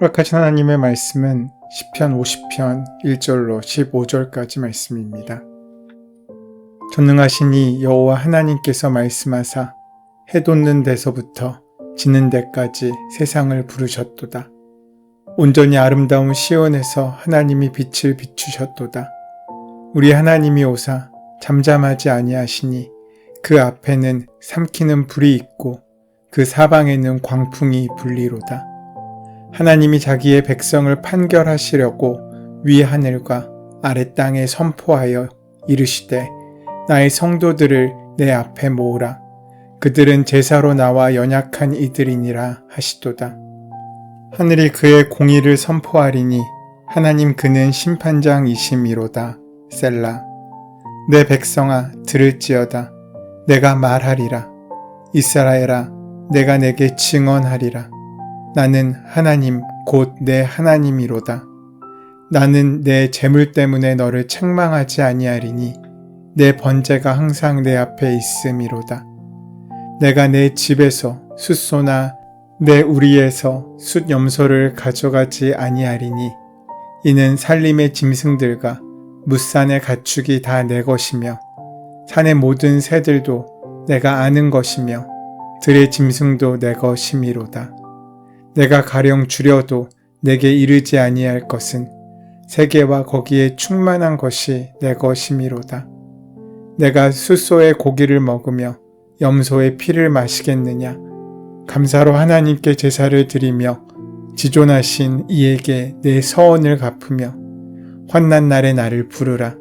허락하신 하나님의 말씀은 시편 50편 1절로 15절까지 말씀입니다. 전능하시니 여호와 하나님께서 말씀하사 해 돋는 데서부터 지는 데까지 세상을 부르셨도다. 온전히 아름다운 시온에서 하나님이 빛을 비추셨도다. 우리 하나님이 오사 잠잠하지 아니하시니 그 앞에는 삼키는 불이 있고 그 사방에는 광풍이 불리로다. 하나님이 자기의 백성을 판결하시려고 위 하늘과 아래 땅에 선포하여 이르시되 나의 성도들을 내 앞에 모으라. 그들은 제사로 나와 연약한 이들이니라 하시도다. 하늘이 그의 공의를 선포하리니 하나님 그는 심판장이심이로다. 셀라. 내 백성아 들을지어다. 내가 말하리라. 이스라엘아 내가 내게 증언하리라. 나는 하나님 곧 내 하나님이로다. 나는 내 재물 때문에 너를 책망하지 아니하리니 내 번제가 항상 내 앞에 있음이로다. 내가 내 집에서 숫소나 내 우리에서 숫염소를 가져가지 아니하리니 이는 산림의 짐승들과 뭇산의 가축이 다 내 것이며 산의 모든 새들도 내가 아는 것이며 들의 짐승도 내 것이미로다. 내가 가령 줄여도 내게 이르지 아니할 것은 세계와 거기에 충만한 것이 내 것이미로다. 내가 숫소의 고기를 먹으며 염소의 피를 마시겠느냐. 감사로 하나님께 제사를 드리며 지존하신 이에게 내 서원을 갚으며 환난 날에 나를 부르라.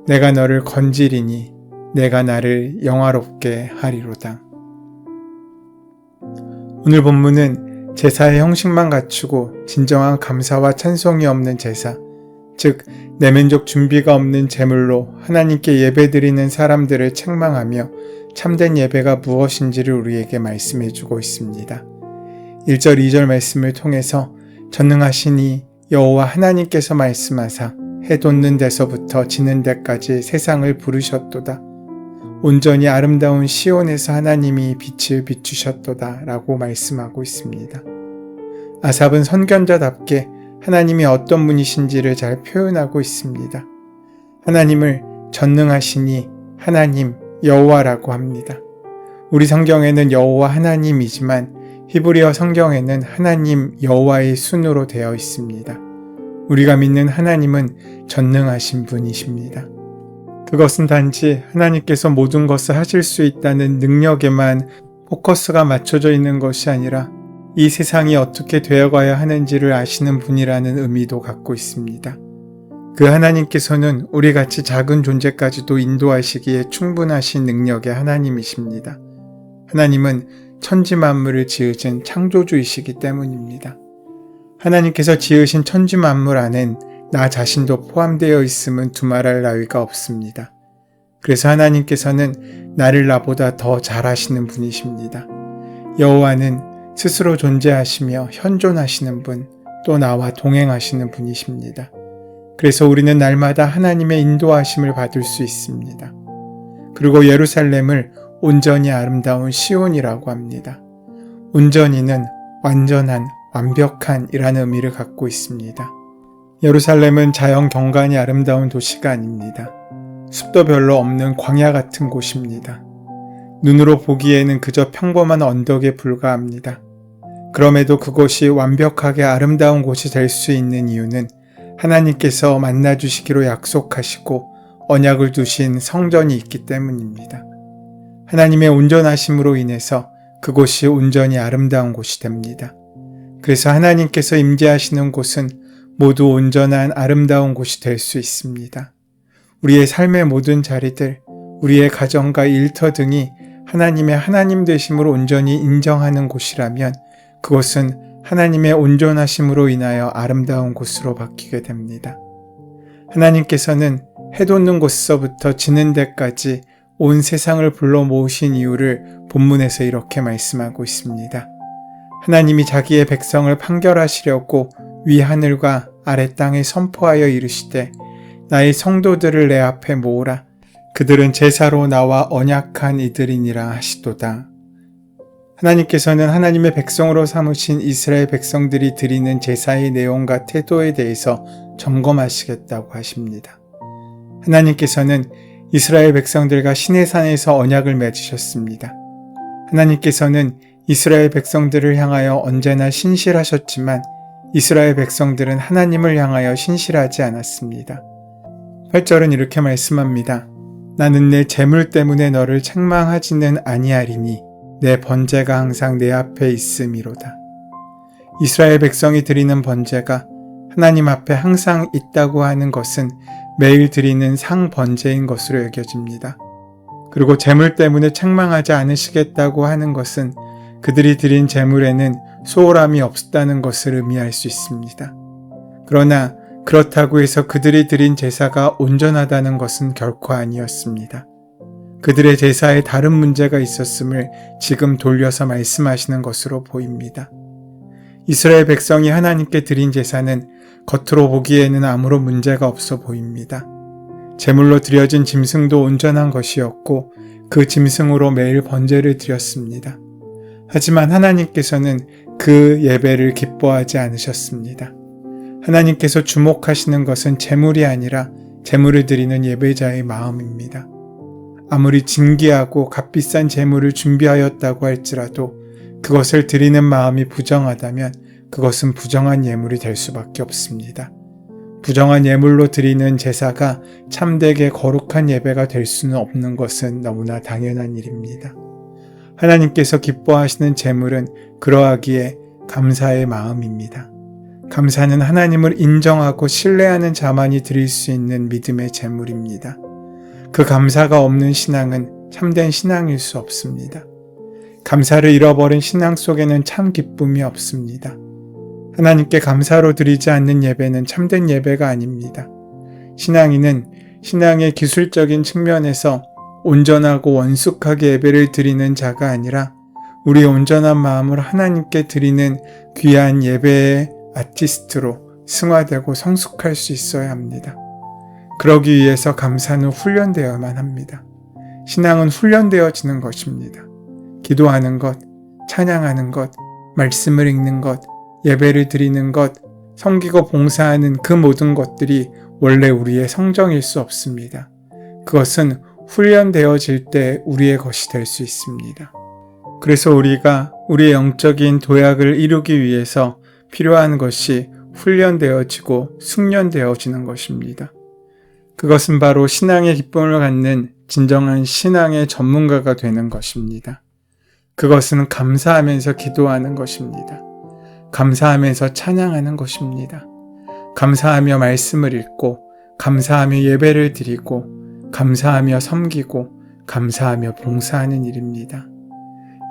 내가 너를 건지리니 내가 나를 영화롭게 하리로다. 오늘 본문은 제사의 형식만 갖추고 진정한 감사와 찬송이 없는 제사, 즉 내면적 준비가 없는 제물로 하나님께 예배드리는 사람들을 책망하며 참된 예배가 무엇인지를 우리에게 말씀해주고 있습니다. 1절 2절 말씀을 통해서 전능하시니 여호와 하나님께서 말씀하사 해 돋는 데서부터 지는 데까지 세상을 부르셨도다. 온전히 아름다운 시온에서 하나님이 빛을 비추셨도다 라고 말씀하고 있습니다. 아삽은 선견자답게 하나님이 어떤 분이신지를 잘 표현하고 있습니다. 하나님을 전능하시니 하나님 여호와라고 합니다. 우리 성경에는 여호와 하나님이지만 히브리어 성경에는 하나님 여호와의 순으로 되어 있습니다. 우리가 믿는 하나님은 전능하신 분이십니다. 그것은 단지 하나님께서 모든 것을 하실 수 있다는 능력에만 포커스가 맞춰져 있는 것이 아니라 이 세상이 어떻게 되어가야 하는지를 아시는 분이라는 의미도 갖고 있습니다. 그 하나님께서는 우리같이 작은 존재까지도 인도하시기에 충분하신 능력의 하나님이십니다. 하나님은 천지 만물을 지으신 창조주이시기 때문입니다. 하나님께서 지으신 천지 만물 안엔 나 자신도 포함되어 있음은 두말할 나위가 없습니다. 그래서 하나님께서는 나를 나보다 더 잘하시는 분이십니다. 여호와는 스스로 존재하시며 현존하시는 분, 또 나와 동행하시는 분이십니다. 그래서 우리는 날마다 하나님의 인도하심을 받을 수 있습니다. 그리고 예루살렘을 온전히 아름다운 시온이라고 합니다. 온전히는 완전한, 완벽한 이라는 의미를 갖고 있습니다. 예루살렘은 자연 경관이 아름다운 도시가 아닙니다. 숲도 별로 없는 광야 같은 곳입니다. 눈으로 보기에는 그저 평범한 언덕에 불과합니다. 그럼에도 그곳이 완벽하게 아름다운 곳이 될 수 있는 이유는 하나님께서 만나주시기로 약속하시고 언약을 두신 성전이 있기 때문입니다. 하나님의 온전하심으로 인해서 그곳이 온전히 아름다운 곳이 됩니다. 그래서 하나님께서 임재하시는 곳은 모두 온전한 아름다운 곳이 될 수 있습니다. 우리의 삶의 모든 자리들, 우리의 가정과 일터 등이 하나님의 하나님 되심으로 온전히 인정하는 곳이라면 그곳은 하나님의 온전하심으로 인하여 아름다운 곳으로 바뀌게 됩니다. 하나님께서는 해 돋는 곳에서부터 지는 데까지 온 세상을 불러 모으신 이유를 본문에서 이렇게 말씀하고 있습니다. 하나님이 자기의 백성을 판결하시려고 위 하늘과 아래 땅에 선포하여 이르시되 나의 성도들을 내 앞에 모으라. 그들은 제사로 나와 언약한 이들이니라 하시도다. 하나님께서는 하나님의 백성으로 삼으신 이스라엘 백성들이 드리는 제사의 내용과 태도에 대해서 점검하시겠다고 하십니다. 하나님께서는 이스라엘 백성들과 시내산에서 언약을 맺으셨습니다. 하나님께서는 이스라엘 백성들을 향하여 언제나 신실하셨지만 이스라엘 백성들은 하나님을 향하여 신실하지 않았습니다. 8절은 이렇게 말씀합니다. 나는 내 재물 때문에 너를 책망하지는 아니하리니 내 번제가 항상 내 앞에 있음이로다. 이스라엘 백성이 드리는 번제가 하나님 앞에 항상 있다고 하는 것은 매일 드리는 상번제인 것으로 여겨집니다. 그리고 재물 때문에 책망하지 않으시겠다고 하는 것은 그들이 드린 재물에는 소홀함이 없었다는 것을 의미할 수 있습니다. 그러나 그렇다고 해서 그들이 드린 제사가 온전하다는 것은 결코 아니었습니다. 그들의 제사에 다른 문제가 있었음을 지금 돌려서 말씀하시는 것으로 보입니다. 이스라엘 백성이 하나님께 드린 제사는 겉으로 보기에는 아무런 문제가 없어 보입니다. 제물로 드려진 짐승도 온전한 것이었고 그 짐승으로 매일 번제를 드렸습니다. 하지만 하나님께서는 그 예배를 기뻐하지 않으셨습니다. 하나님께서 주목하시는 것은 제물이 아니라 제물을 드리는 예배자의 마음입니다. 아무리 진귀하고 값비싼 제물을 준비하였다고 할지라도 그것을 드리는 마음이 부정하다면 그것은 부정한 예물이 될 수밖에 없습니다. 부정한 예물로 드리는 제사가 참되게 거룩한 예배가 될 수는 없는 것은 너무나 당연한 일입니다. 하나님께서 기뻐하시는 제물은 그러하기에 감사의 마음입니다. 감사는 하나님을 인정하고 신뢰하는 자만이 드릴 수 있는 믿음의 제물입니다. 그 감사가 없는 신앙은 참된 신앙일 수 없습니다. 감사를 잃어버린 신앙 속에는 참 기쁨이 없습니다. 하나님께 감사로 드리지 않는 예배는 참된 예배가 아닙니다. 신앙인은 신앙의 기술적인 측면에서 온전하고 원숙하게 예배를 드리는 자가 아니라 우리의 온전한 마음을 하나님께 드리는 귀한 예배의 아티스트로 승화되고 성숙할 수 있어야 합니다. 그러기 위해서 감사는 훈련되어야만 합니다. 신앙은 훈련되어지는 것입니다. 기도하는 것, 찬양하는 것, 말씀을 읽는 것, 예배를 드리는 것, 섬기고 봉사하는 그 모든 것들이 원래 우리의 성정일 수 없습니다. 그것은 훈련되어질 때 우리의 것이 될 수 있습니다. 그래서 우리가 우리의 영적인 도약을 이루기 위해서 필요한 것이 훈련되어지고 숙련되어지는 것입니다. 그것은 바로 신앙의 기쁨을 갖는 진정한 신앙의 전문가가 되는 것입니다. 그것은 감사하면서 기도하는 것입니다. 감사하면서 찬양하는 것입니다. 감사하며 말씀을 읽고, 감사하며 예배를 드리고, 감사하며 섬기고, 감사하며 봉사하는 일입니다.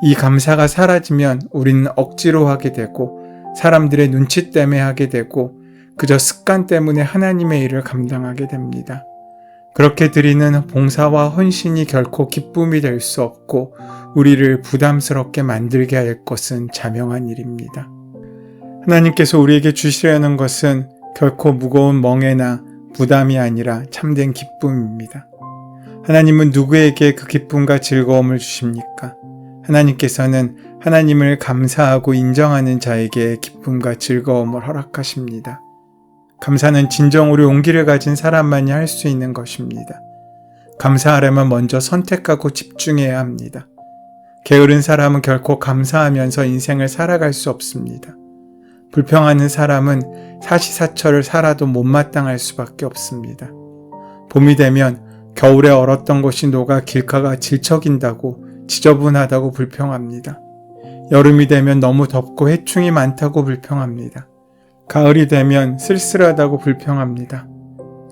이 감사가 사라지면 우리는 억지로 하게 되고, 사람들의 눈치 때문에 하게 되고, 그저 습관 때문에 하나님의 일을 감당하게 됩니다. 그렇게 드리는 봉사와 헌신이 결코 기쁨이 될 수 없고 우리를 부담스럽게 만들게 할 것은 자명한 일입니다. 하나님께서 우리에게 주시려는 것은 결코 무거운 멍에나 부담이 아니라 참된 기쁨입니다. 하나님은 누구에게 그 기쁨과 즐거움을 주십니까? 하나님께서는 하나님을 감사하고 인정하는 자에게 기쁨과 즐거움을 허락하십니다. 감사는 진정으로 용기를 가진 사람만이 할 수 있는 것입니다. 감사하려면 먼저 선택하고 집중해야 합니다. 게으른 사람은 결코 감사하면서 인생을 살아갈 수 없습니다. 불평하는 사람은 사시사철을 살아도 못마땅할 수밖에 없습니다. 봄이 되면 겨울에 얼었던 것이 녹아 길가가 질척인다고 지저분하다고 불평합니다. 여름이 되면 너무 덥고 해충이 많다고 불평합니다. 가을이 되면 쓸쓸하다고 불평합니다.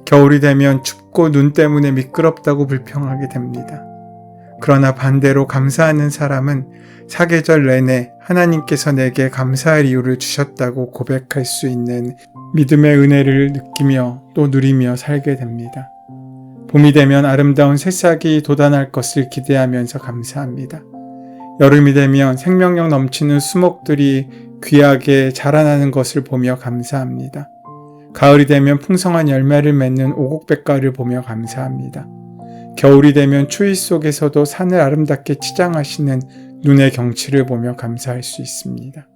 겨울이 되면 춥고 눈 때문에 미끄럽다고 불평하게 됩니다. 그러나 반대로 감사하는 사람은 사계절 내내 하나님께서 내게 감사할 이유를 주셨다고 고백할 수 있는 믿음의 은혜를 느끼며 또 누리며 살게 됩니다. 봄이 되면 아름다운 새싹이 돋아날 것을 기대하면서 감사합니다. 여름이 되면 생명력 넘치는 수목들이 귀하게 자라나는 것을 보며 감사합니다. 가을이 되면 풍성한 열매를 맺는 오곡백과를 보며 감사합니다. 겨울이 되면 추위 속에서도 산을 아름답게 치장하시는 눈의 경치를 보며 감사할 수 있습니다.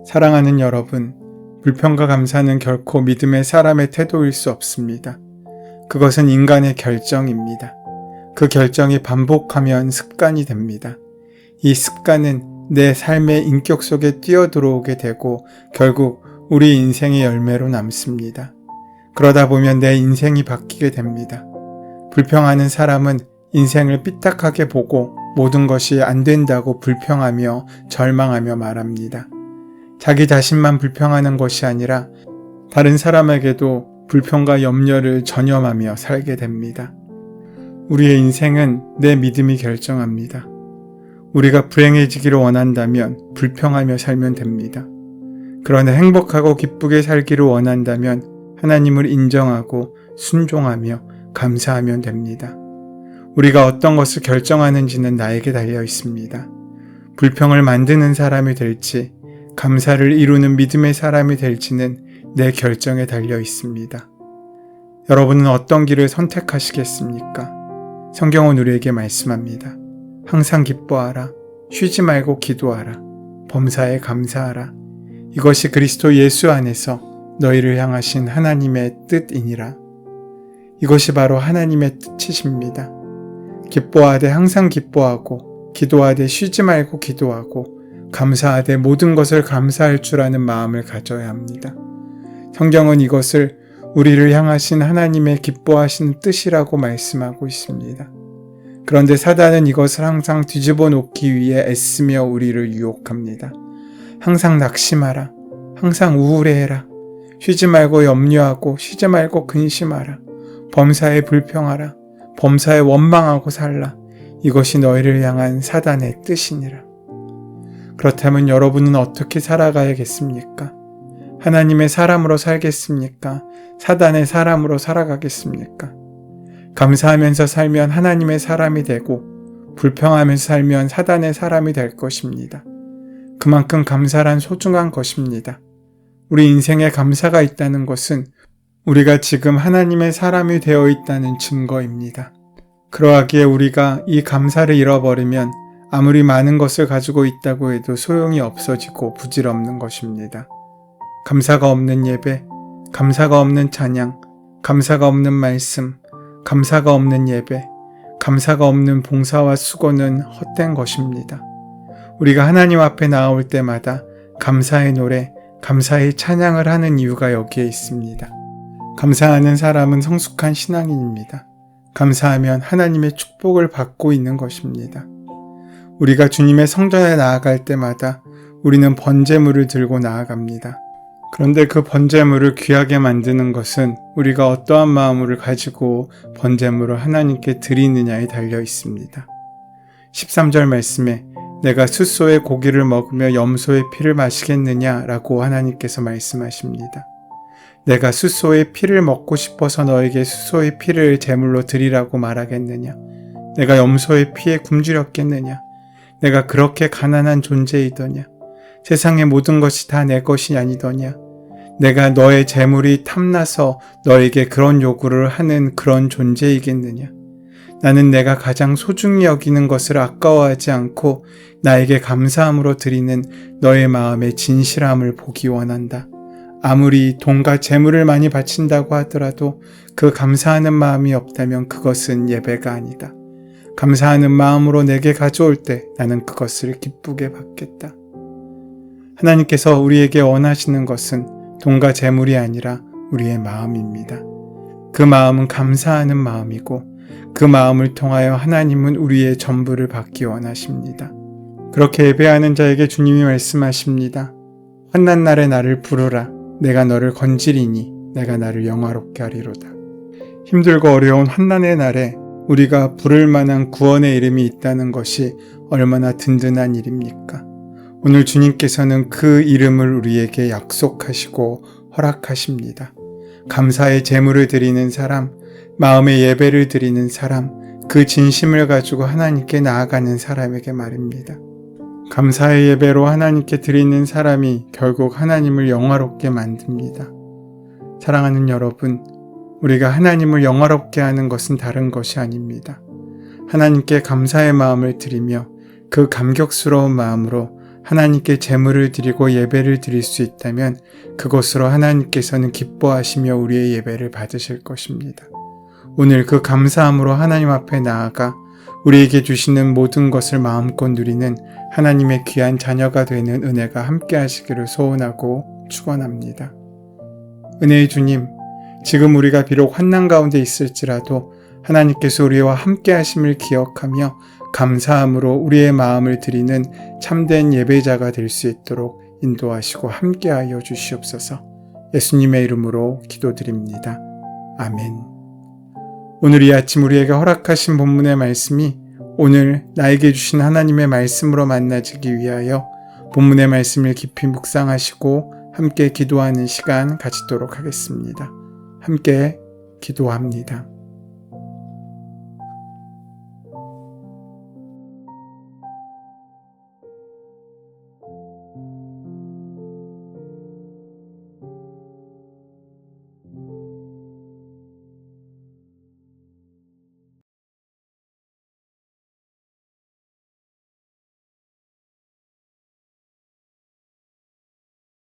사랑하는 여러분, 불평과 감사는 결코 믿음의 사람의 태도일 수 없습니다. 그것은 인간의 결정입니다. 그 결정이 반복하면 습관이 됩니다. 이 습관은 내 삶의 인격 속에 뛰어들어오게 되고 결국 우리 인생의 열매로 남습니다. 그러다 보면 내 인생이 바뀌게 됩니다. 불평하는 사람은 인생을 삐딱하게 보고 모든 것이 안 된다고 불평하며 절망하며 말합니다. 자기 자신만 불평하는 것이 아니라 다른 사람에게도 불평과 염려를 전염하며 살게 됩니다. 우리의 인생은 내 믿음이 결정합니다. 우리가 불행해지기를 원한다면 불평하며 살면 됩니다. 그러나 행복하고 기쁘게 살기를 원한다면 하나님을 인정하고 순종하며 감사하면 됩니다. 우리가 어떤 것을 결정하는지는 나에게 달려 있습니다. 불평을 만드는 사람이 될지 감사를 이루는 믿음의 사람이 될지는 내 결정에 달려 있습니다. 여러분은 어떤 길을 선택하시겠습니까? 성경은 우리에게 말씀합니다. 항상 기뻐하라. 쉬지 말고 기도하라. 범사에 감사하라. 이것이 그리스도 예수 안에서 너희를 향하신 하나님의 뜻이니라. 이것이 바로 하나님의 뜻이십니다. 기뻐하되 항상 기뻐하고 기도하되 쉬지 말고 기도하고 감사하되 모든 것을 감사할 줄 아는 마음을 가져야 합니다. 성경은 이것을 우리를 향하신 하나님의 기뻐하시는 뜻이라고 말씀하고 있습니다. 그런데 사단은 이것을 항상 뒤집어 놓기 위해 애쓰며 우리를 유혹합니다. 항상 낙심하라. 항상 우울해해라. 쉬지 말고 염려하고 쉬지 말고 근심하라. 범사에 불평하라. 범사에 원망하고 살라. 이것이 너희를 향한 사단의 뜻이니라. 그렇다면 여러분은 어떻게 살아가야겠습니까? 하나님의 사람으로 살겠습니까? 사단의 사람으로 살아가겠습니까? 감사하면서 살면 하나님의 사람이 되고 불평하면서 살면 사단의 사람이 될 것입니다. 그만큼 감사란 소중한 것입니다. 우리 인생에 감사가 있다는 것은 우리가 지금 하나님의 사람이 되어 있다는 증거입니다. 그러하기에 우리가 이 감사를 잃어버리면 아무리 많은 것을 가지고 있다고 해도 소용이 없어지고 부질없는 것입니다. 감사가 없는 예배, 감사가 없는 찬양, 감사가 없는 말씀, 감사가 없는 예배, 감사가 없는 봉사와 수고는 헛된 것입니다. 우리가 하나님 앞에 나올 때마다 감사의 노래, 감사의 찬양을 하는 이유가 여기에 있습니다. 감사하는 사람은 성숙한 신앙인입니다. 감사하면 하나님의 축복을 받고 있는 것입니다. 우리가 주님의 성전에 나아갈 때마다 우리는 번제물을 들고 나아갑니다. 그런데 그 번제물을 귀하게 만드는 것은 우리가 어떠한 마음을 가지고 번제물을 하나님께 드리느냐에 달려 있습니다. 13절 말씀에 내가 숫소의 고기를 먹으며 염소의 피를 마시겠느냐라고 하나님께서 말씀하십니다. 내가 숫소의 피를 먹고 싶어서 너에게 숫소의 피를 제물로 드리라고 말하겠느냐? 내가 염소의 피에 굶주렸겠느냐? 내가 그렇게 가난한 존재이더냐? 세상의 모든 것이 다 내 것이 아니더냐? 내가 너의 재물이 탐나서 너에게 그런 요구를 하는 그런 존재이겠느냐? 나는 내가 가장 소중히 여기는 것을 아까워하지 않고 나에게 감사함으로 드리는 너의 마음의 진실함을 보기 원한다. 아무리 돈과 재물을 많이 바친다고 하더라도 그 감사하는 마음이 없다면 그것은 예배가 아니다. 감사하는 마음으로 내게 가져올 때 나는 그것을 기쁘게 받겠다. 하나님께서 우리에게 원하시는 것은 돈과 재물이 아니라 우리의 마음입니다. 그 마음은 감사하는 마음이고 그 마음을 통하여 하나님은 우리의 전부를 받기 원하십니다. 그렇게 예배하는 자에게 주님이 말씀하십니다. 환난 날에 나를 부르라. 내가 너를 건지리니 내가 나를 영화롭게 하리로다. 힘들고 어려운 환난의 날에 우리가 부를 만한 구원의 이름이 있다는 것이 얼마나 든든한 일입니까? 오늘 주님께서는 그 이름을 우리에게 약속하시고 허락하십니다. 감사의 제물을 드리는 사람, 마음의 예배를 드리는 사람, 그 진심을 가지고 하나님께 나아가는 사람에게 말입니다. 감사의 예배로 하나님께 드리는 사람이 결국 하나님을 영화롭게 만듭니다. 사랑하는 여러분, 우리가 하나님을 영화롭게 하는 것은 다른 것이 아닙니다. 하나님께 감사의 마음을 드리며 그 감격스러운 마음으로 하나님께 제물을 드리고 예배를 드릴 수 있다면 그것으로 하나님께서는 기뻐하시며 우리의 예배를 받으실 것입니다. 오늘 그 감사함으로 하나님 앞에 나아가 우리에게 주시는 모든 것을 마음껏 누리는 하나님의 귀한 자녀가 되는 은혜가 함께 하시기를 소원하고 축원합니다. 은혜의 주님, 지금 우리가 비록 환난 가운데 있을지라도 하나님께서 우리와 함께 하심을 기억하며 감사함으로 우리의 마음을 드리는 참된 예배자가 될 수 있도록 인도하시고 함께하여 주시옵소서. 예수님의 이름으로 기도드립니다. 아멘. 오늘 이 아침 우리에게 허락하신 본문의 말씀이 오늘 나에게 주신 하나님의 말씀으로 만나지기 위하여 본문의 말씀을 깊이 묵상하시고 함께 기도하는 시간 가지도록 하겠습니다. 함께 기도합니다.